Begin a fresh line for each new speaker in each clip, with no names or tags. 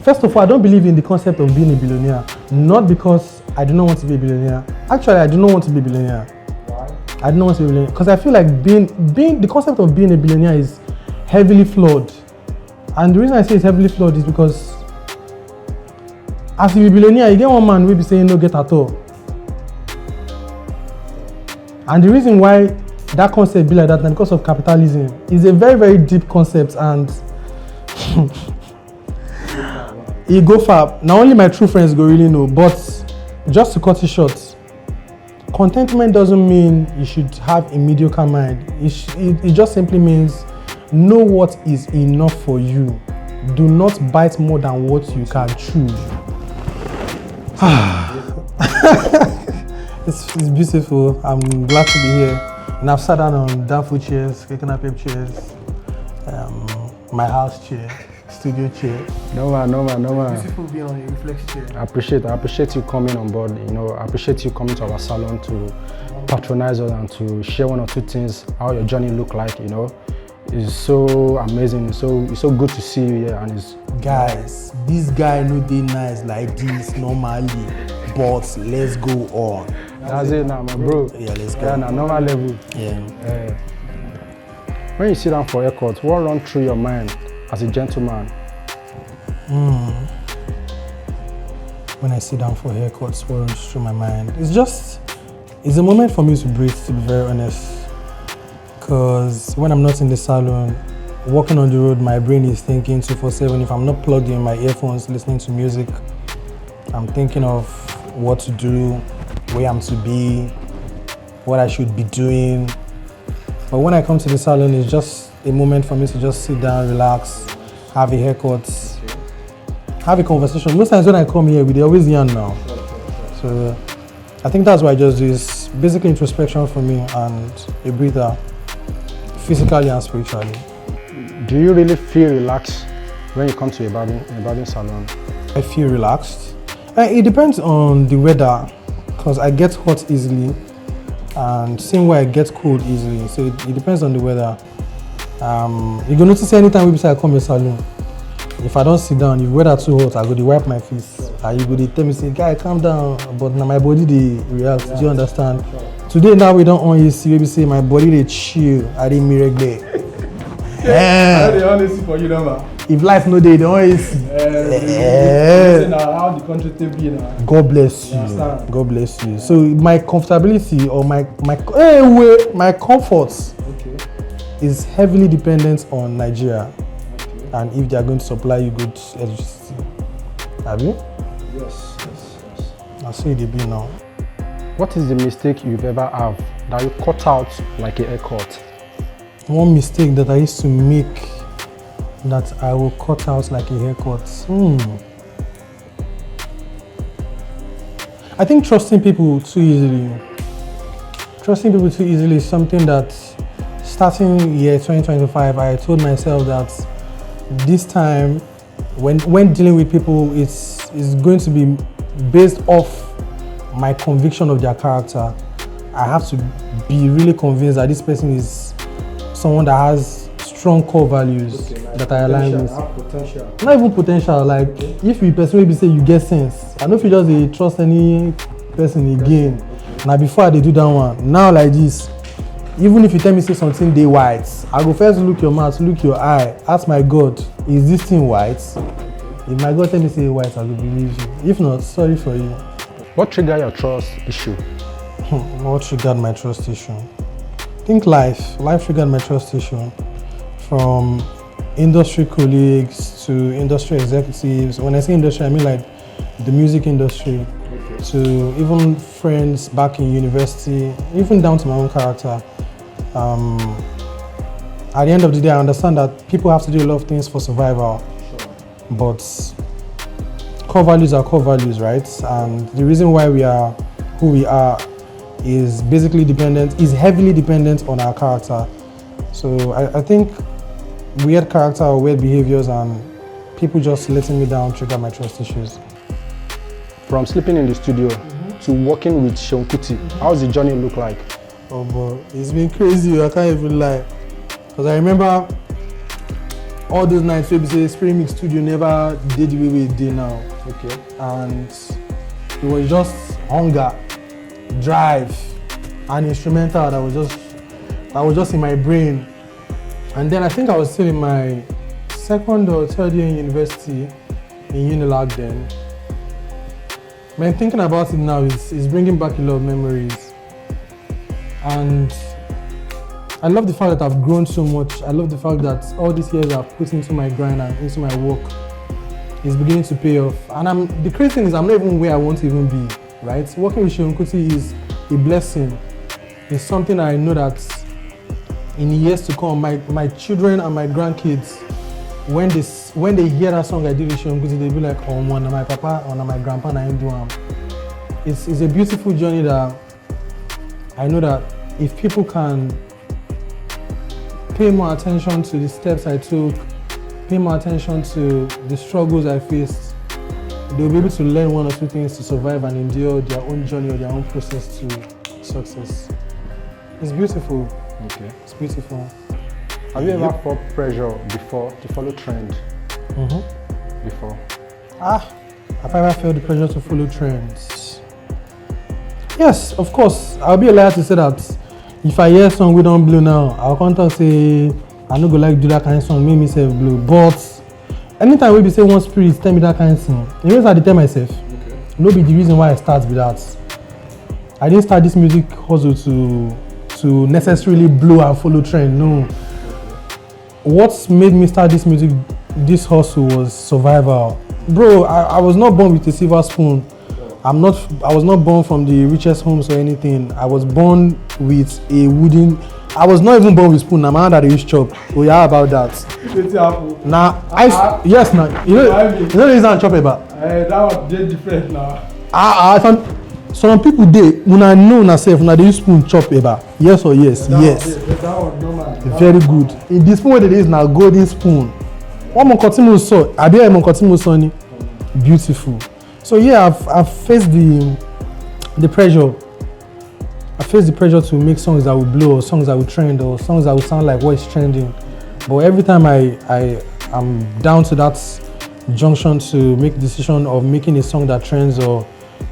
First of all, I don't believe in the concept of being a billionaire. Not because I do not want to be a billionaire. Actually, I do not want to be a billionaire.
Why?
I don't want to be a billionaire because I feel like being the concept of being a billionaire is heavily flawed. And the reason I say it's heavily flawed is because as a billionaire, you get one man will be saying no get at all. And the reason why that concept be like that is because of capitalism. It's a very, very deep concept and it go far. Now only my true friends go really know, but just to cut it short, contentment doesn't mean you should have a mediocre mind. It just simply means know what is enough for you. Do not bite more than what you can chew. It's beautiful. I'm glad to be here. And I've sat down on downful chairs, canapé chairs, my house chair, studio chair.
No man.
Beautiful being on a reflex chair.
I appreciate you coming on board. You know, I appreciate you coming to our salon to patronize us and to share one or two things how your journey look like. You know, it's so amazing. It's so good to see you here. And it's
guys, this guy no dey nice like this normally, but let's go on.
That's it now, my bro.
Yeah, let's go.
Yeah, now normal level.
Yeah.
When you sit down for haircut, what run through your mind as a gentleman?
When I sit down for haircuts, what runs through my mind? It's a moment for me to breathe, to be very honest. Because when I'm not in the salon, walking on the road, my brain is thinking 24/7. If I'm not plugged in my earphones, listening to music, I'm thinking of what to do, where I'm to be, what I should be doing. But when I come to the salon, it's just a moment for me to just sit down, relax, have a haircut, have a conversation. Most times when I come here, they always yarn now. So I think that's why I just do is basically introspection for me and a breather, physically and spiritually.
Do you really feel relaxed when you come to a barbing salon?
I feel relaxed. It depends on the weather, because I get hot easily, and same way I get cold easily. So it depends on the weather. You go notice anytime I come to salon, if I don't sit down, if weather too hot, I go to wipe my face. And you go to tell me, say, guy, calm down. But now my body they react. Do you understand? Today now we don't on AC. Maybe say my body they chill. I didn't mirror there.
Yeah. They only see for you, man.
If life no day, they always see.
How the country still be now.
God bless you. God bless you. So my comfortability or my comfort is heavily dependent on Nigeria, and if they are going to supply you good electricity. Have you?
Yes.
I see they be now.
What is the mistake you've ever have that you cut out like a haircut?
One mistake that I used to make that I will cut out like a haircut. I think trusting people too easily. Trusting people too easily is something that starting year 2025, I told myself that this time when dealing with people, it's going to be based off my conviction of their character. I have to be really convinced that this person is someone that has strong core values that I align with.
Potential.
Not even potential, like if you person will say you get sense. I don't feel just they trust any person again. Now before they do that one, now like this, even if you tell me say something they white, I go first look your mouth, look your eye, ask my God, is this thing white? If my God tell me say white, I will believe you. If not, sorry for you.
What triggered your trust issue?
What triggered my trust issue? I think life triggered my trust issue. From industry colleagues to industry executives. When I say industry, I mean like the music industry, to even friends back in university, even down to my own character. At the end of the day, I understand that people have to do a lot of things for survival, but core values are core values, right? And the reason why we are who we are is basically heavily dependent on our character. So I think weird character or weird behaviors and people just letting me down trigger my trust issues.
From sleeping in the studio to working with Seun Kuti, how's the journey look like?
Oh boy, it's been crazy, I can't even lie. Because I remember all those nights where we say Spirit Mix Studio never did the way we did now.
Okay.
And it was just hunger, drive, and instrumental that was just in my brain. And then I think I was still in my second or third year in university in Unilag then. Man, thinking about it now is bringing back a lot of memories. And I love the fact that I've grown so much. I love the fact that all these years I've put into my grind and into my work is beginning to pay off. And the crazy thing is I'm not even where I want to even be, right? Working with Seun Kuti is a blessing. It's something I know that in the years to come, my children and my grandkids, when they hear that song I did with Seun Kuti, they'll be like, oh man, my papa or my grandpa na him do am. It's a beautiful journey that I know that if people can pay more attention to the steps I took, pay more attention to the struggles I faced, they'll be able to learn one or two things to survive and endure their own journey or their own process to success. It's beautiful.
Okay.
It's beautiful.
Have you ever felt pressure before to follow trend? Before?
Have I ever felt the pressure to follow trends? Yes, of course. I'll be a liar to say that if I hear a song we don't blow now, I'll come to say I no go like do that kind of song, make me self blow. But anytime we be say one spirit tell me that kind of thing, it means I tell myself. Okay. No be the reason why I start with that. I didn't start this music hustle to necessarily blow and follow trend. No. What made me start this hustle was survival. Bro, I was not born with a silver spoon. I was not born from the richest homes or anything. I was born with a wooden. I was not even born with spoon. I'm out that they use chop. We are about that. Now, yes, now you know the reason I chop about.
That was different now.
Some people when I know myself, now they use spoon chop eba. Yes or yes, yes.
That was normal.
Very good. In this spoon it is now golden spoon. One more continue so. I be more continue so. Beautiful. So yeah, I've faced the pressure. I faced the pressure to make songs that would blow, or songs that would trend, or songs that would sound like what is trending. But every time I'm down to that junction to make a decision of making a song that trends or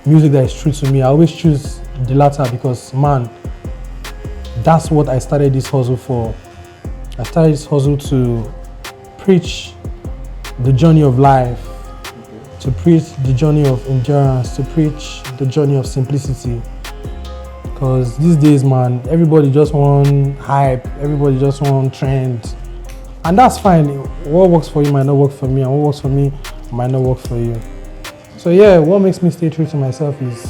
music that is true to me, I always choose the latter because man, that's what I started this hustle for. I started this hustle to preach the journey of life, to preach the journey of endurance, to preach the journey of simplicity. Because these days, man, everybody just want hype, everybody just want trend. And that's fine. What works for you might not work for me, and what works for me might not work for you. So yeah, what makes me stay true to myself is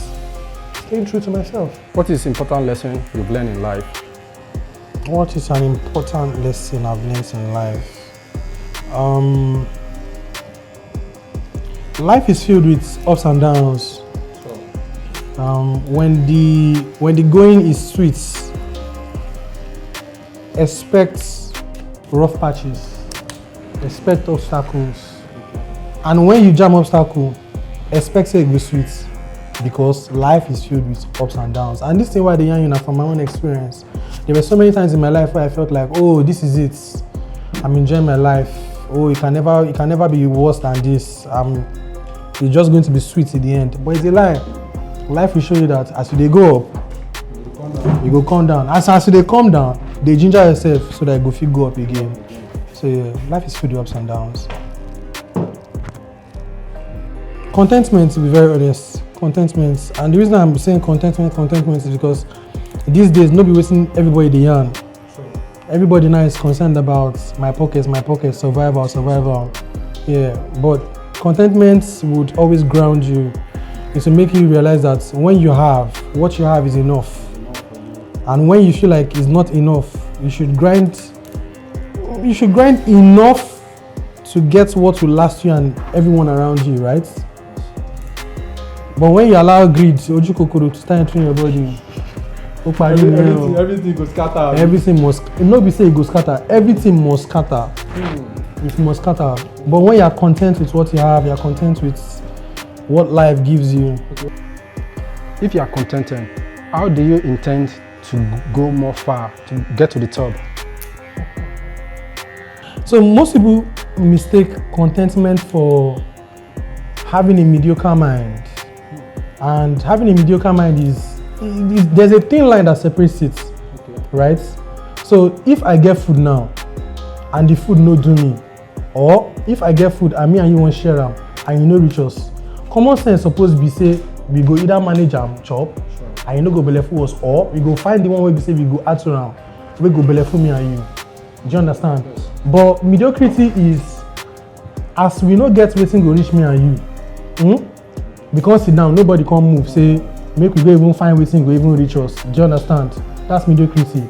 staying true to myself.
What is an important lesson you've learned in life?
What is an important lesson I've learned in life? Life is filled with ups and downs. When the going is sweet, expect rough patches, expect obstacles, and when you jam obstacle, expect it to be sweet, because life is filled with ups and downs. And this thing why they yarn you now from my own experience. There were so many times in my life where I felt like, oh, this is it. I'm enjoying my life. Oh, it can never be worse than this. It's just going to be sweet in the end. But it's a lie. Life will show you that as you go up, you go come down. As you come down, they ginger yourself so that you go feel go up again. So yeah, life is filled with ups and downs. Contentment, to be very honest, contentment. And the reason I'm saying contentment is because these days nobody wasting everybody the yarn. Everybody now is concerned about my pockets, survival. Yeah, but contentment would always ground you. It's to make you realize that when you have, what you have is enough. And when you feel like it's not enough, you should grind enough to get what will last you and everyone around you, right? But when you allow greed, oju kokoro, to start entering your body,
everything goes scatter.
Everything must, not be say it goes scatter, everything must scatter. It must scatter. But when you are content with what you have, you are content with what life gives you.
Okay. If you are contented, how do you intend to go more far, to get to the top?
So most people mistake contentment for having a mediocre mind. And having a mediocre mind there's a thin line that separates it, right? So if I get food now, and the food no do me, or if I get food and me and you won't share them, and you no reach us, common sense suppose be say we go either manage am chop, and you no go belleful us, or we go find the one where we say we go add to am, we go belleful me and you. Do you understand? Yes. But mediocrity is as we no get wetin go reach me and you. Because sit down, nobody can move, say make we go even find wetin go even reach us. Do you understand? That's mediocrity.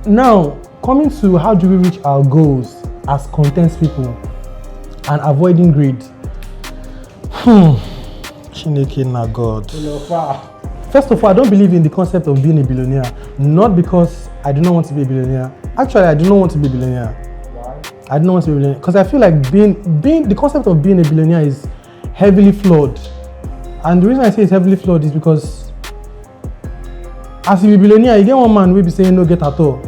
Now, coming to how do we reach our goals as content people and avoiding greed. Chineke na God. First of all, I don't believe in the concept of being a billionaire. Not because I do not want to be a billionaire. Actually, I do not want to be a billionaire. Why? I do not want to be a billionaire because I feel like being the concept of being a billionaire is heavily flawed. And the reason I say it's heavily flawed is because as a billionaire, you get one man will be saying no get at all.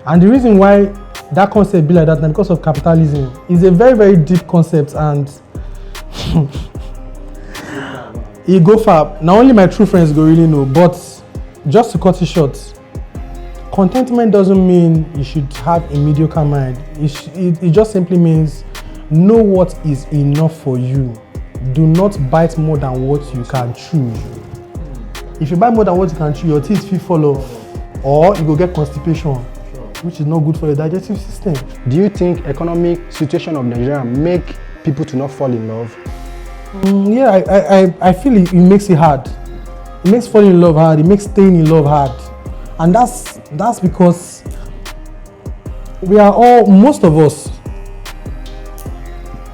And the reason why that concept be like that is because of capitalism. It's a very, very deep concept and it go far. Now only my true friends go really know, but just to cut it short, contentment doesn't mean you should have a mediocre mind. It just simply means know what is enough for you. Do not bite more than what you can chew. If you bite more than what you can chew, your teeth will fall off, or you go get constipation, which is not good for your digestive system.
Do you think economic situation of Nigeria make people to not fall in love?
Yeah, I feel it makes it hard. It makes falling in love hard. It makes staying in love hard, and that's because most of us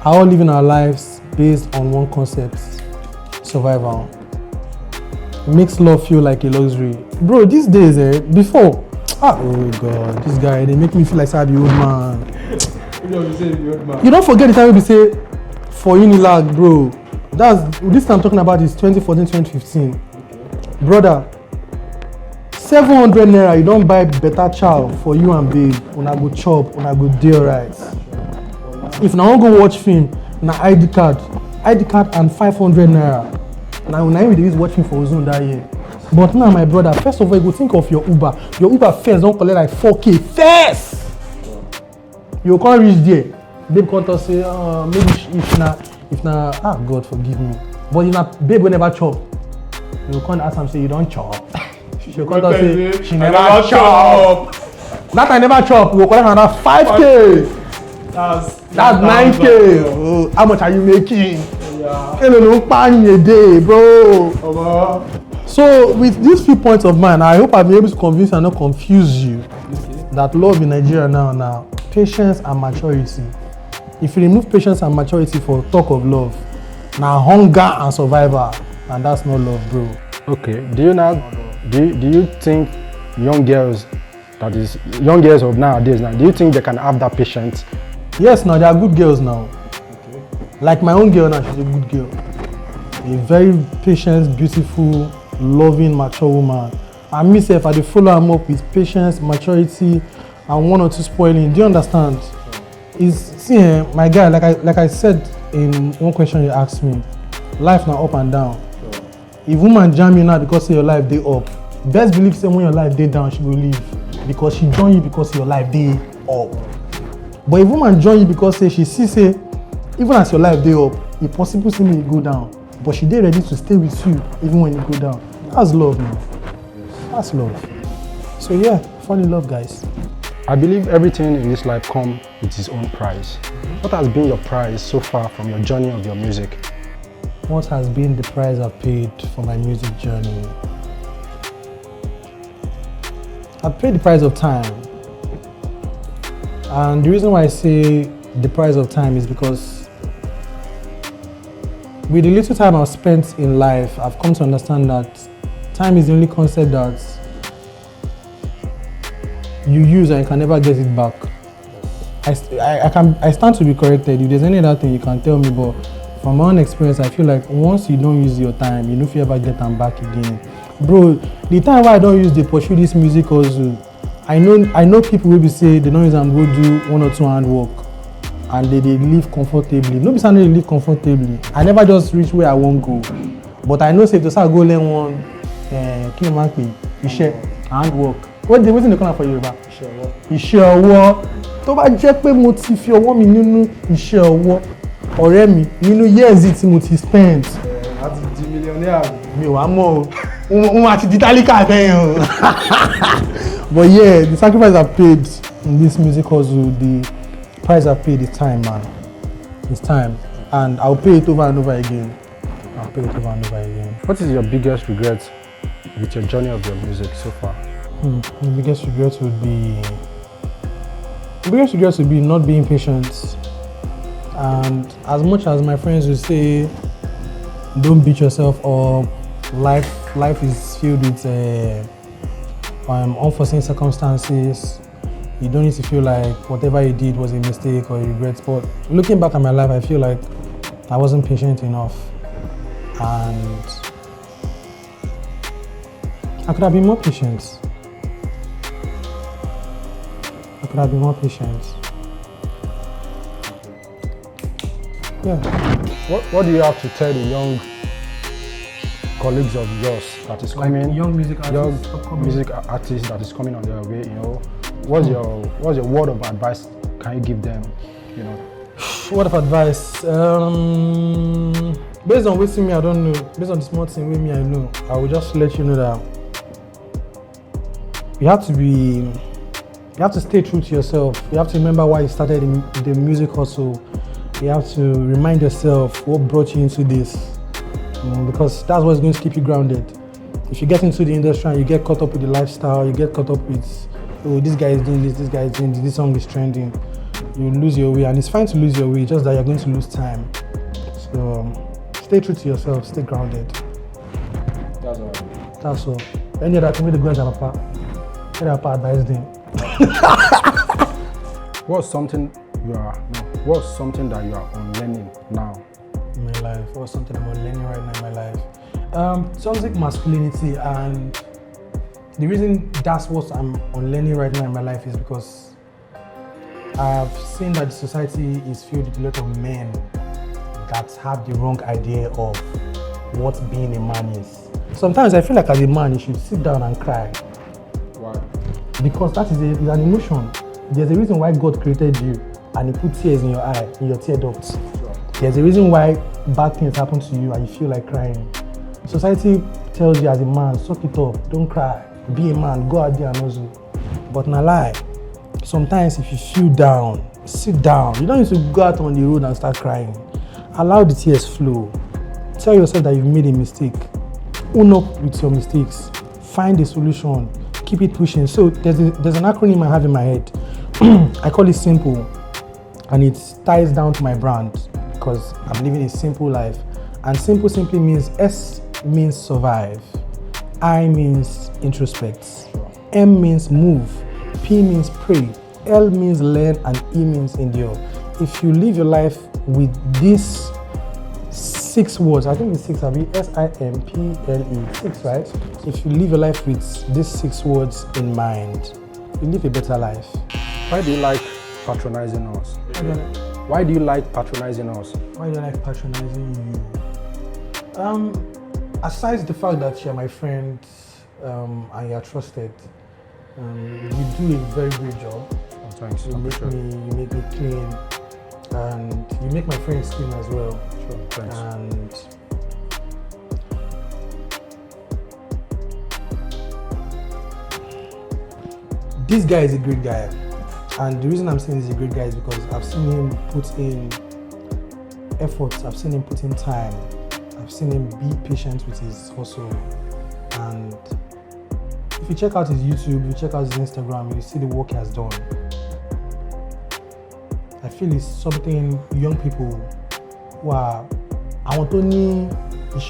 are all living our lives based on one concept: survival. It makes love feel like a luxury, bro. These days, before. Oh God, this guy, they make me feel like I'm the old man. You don't forget the time we say for Unilag, bro. This time I'm talking about is 2014, 2015. Okay. Brother, 700 naira, you don't buy better chow for you and babe. When I go chop, when I go deal right. If I want go watch film, na ID card and 500 naira. Now when I use watching for Zoom that year. But now, my brother, first of all, you go think of your Uber. Your Uber fares don't collect like 4K first. You can't reach there. Babe can't say, maybe if na, God forgive me. But if na babe will never chop. You can't ask am say you don't chop. You can't say she never chop. That I never chop. You go collect another 5K. That's 9K. Oh, how much are you making? Yeah. A day, bro. So with these few points of mine, I hope I'll be able to convince and not confuse you that love in Nigeria now, patience and maturity. If you remove patience and maturity for talk of love, now hunger and survival, and that's not love, bro.
Okay. Do you think young girls of nowadays do you think they can have that patience?
Yes, now they are good girls now. Okay. Like my own girl now, she's a good girl. A very patient, beautiful, loving, mature woman. And myself, I follow him up with patience, maturity, and one or two spoiling. Do you understand? My guy, like I said in one question you asked me, life now up and down. If woman jam you now because your life day up, best believe say when your life day down, she will leave because she join you because your life day up. But if woman join you because she see say even as your life day up, it possible see me go down. But she dey ready to stay with you even when you go down. That's love, man. That's love. So yeah, fall in love, guys.
I believe everything in this life comes with its own price. What has been your price so far from your journey of your music?
What has been the price I've paid for my music journey? I've paid the price of time. And the reason why I say the price of time is because with the little time I've spent in life, I've come to understand that time is the only concept that you use and you can never get it back. I stand to be corrected. If there's any other thing you can tell me, but from my own experience, I feel like once you don't use your time, you don't ever get them back again. Bro, the time why I don't use the pursue this music also, I know people will be say they don't use and go do 1 or 2 hand work and they live comfortably. No be saying they live comfortably. I never just reach where I want go. But I know say if to start go learn one kí man pe iṣẹ́ hand work. What's the they call for Yoruba? Iṣẹ́ ọwọ́. Tó bá jẹ́ pé mo ti fi ọwọ́ mi nínú iṣẹ́ ọwọ́ ọ̀rẹ́ mi nínú years tí mo ti spend
àti di millionaire.
Mi ò wá mọ̀ o. Wọ́n àti di tálíkà bẹ́ẹ̀ o. But yeah, the sacrifice I've paid in this music hustle, the price I've paid is time, man. It's time. And I'll pay it over and over again. I'll pay it over and over again.
What is your biggest regret with your journey of your music so far?
The biggest regret would be not being patient. And as much as my friends will say, don't beat yourself up, life is filled with unforeseen circumstances. You don't need to feel like whatever you did was a mistake or a regret. But looking back at my life, I feel like I wasn't patient enough. And I could have been more patient. Yeah.
What do you have to tell the young colleagues of yours that is coming?
Young music artists
that is coming on their way, you know. What's your word of advice can you give them, you know?
Word of advice? Based on what me I don't know, based on the small thing with me I know, I will just let you know that you have to stay true to yourself. You have to remember why you started in the music hustle. You have to remind yourself what brought you into this, because that's what's going to keep you grounded. If you get into the industry and you get caught up with the lifestyle, you get caught up with, oh, this guy is doing this guy is doing this song is trending, you lose your way. And it's fine to lose your way, just that you're going to lose time. So stay true to yourself, stay grounded. That's all. Any other thing with the girls are apart, advise them.
What's something that you are unlearning now?
In my life, or something I'm unlearning right now in my life. Toxic masculinity, and the reason that's what I'm unlearning right now in my life is because I've seen that the society is filled with a lot of men that have the wrong idea of what being a man is. Sometimes I feel like as a man you should sit down and cry.
Why?
Because that is an emotion. There's a reason why God created you and He put tears in your eye, in your tear ducts.
Sure.
There's a reason why bad things happen to you and you feel like crying. Society tells you as a man, suck it up, don't cry, be a man, go out there and hustle. But na lie. Sometimes if you feel down, sit down. You don't need to go out on the road and start crying. Allow the tears flow. Tell yourself that you've made a mistake. Own up with your mistakes. Find a solution. Keep it pushing. So there's an acronym I have in my head. I call it SIMPLE. And it ties down to my brand because I'm living a simple life. And simple simply means S means survive, I means introspect, M means move, P means pray, L means learn, and E means endure. If you live your life with these 6 words, I think it's 6, SIMPLE, 6, right? If you live your life with these 6 words in mind, you live a better life.
Why do you like patronizing us? Why do you like patronizing us?
Why do I like patronizing you? Aside the fact that you're my friend and you're trusted, you do a very great job.
Oh, thanks.
You make me clean, and you make my friends clean as well.
Sure, thanks.
And this guy is a great guy. And the reason I'm saying he's a great guy is because I've seen him put in efforts, I've seen him put in time, I've seen him be patient with his hustle. And if you check out his YouTube, you check out his Instagram, you see the work he has done. I feel it's something young people who are, I want to know, who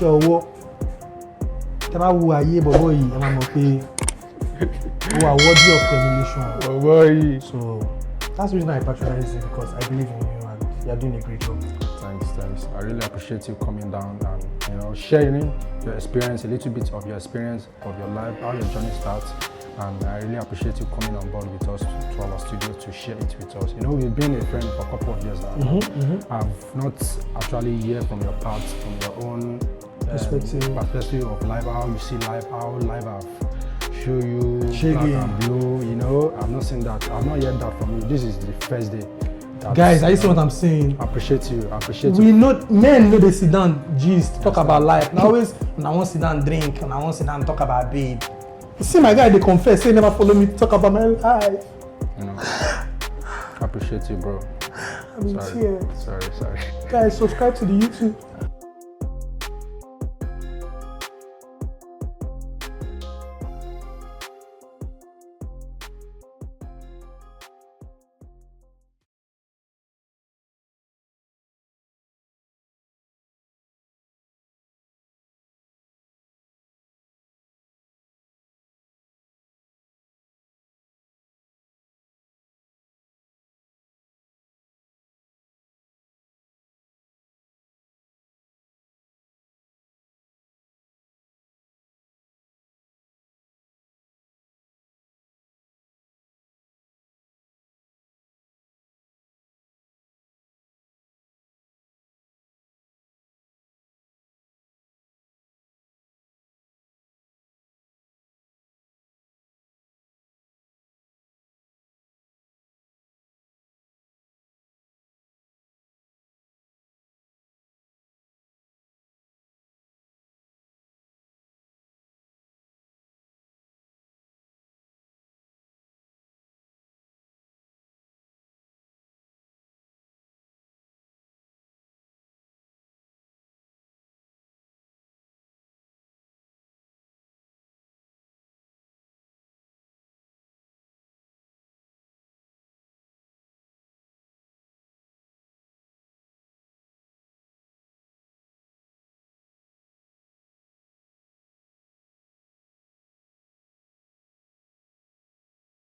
are worthy of emulation.
Oh boy.
So that's the reason I patronize you, because I believe in you and you're doing a great job.
Thanks. I really appreciate you coming down and sharing your experience, a little bit of your experience of your life, how your journey starts, and I really appreciate you coming on board with us to our studio to share it with us. You know, we've been a friend for a couple of years now. I've not actually heard from your part, from your own perspective of life, how you see life, how life have show you black and blue. You know, I've not seen that. I've not heard that from you. This is the first day.
Guys, I see what I'm saying.
I appreciate you.
We know men know they sit down, gist, talk about life. Now always, when I want to sit down, drink, and I want to sit down, talk about babe. You see my guy, they confess, say never follow me, talk about my life.
You know, I appreciate you, bro.
I'm in tears.
Sorry.
Guys, subscribe to the YouTube.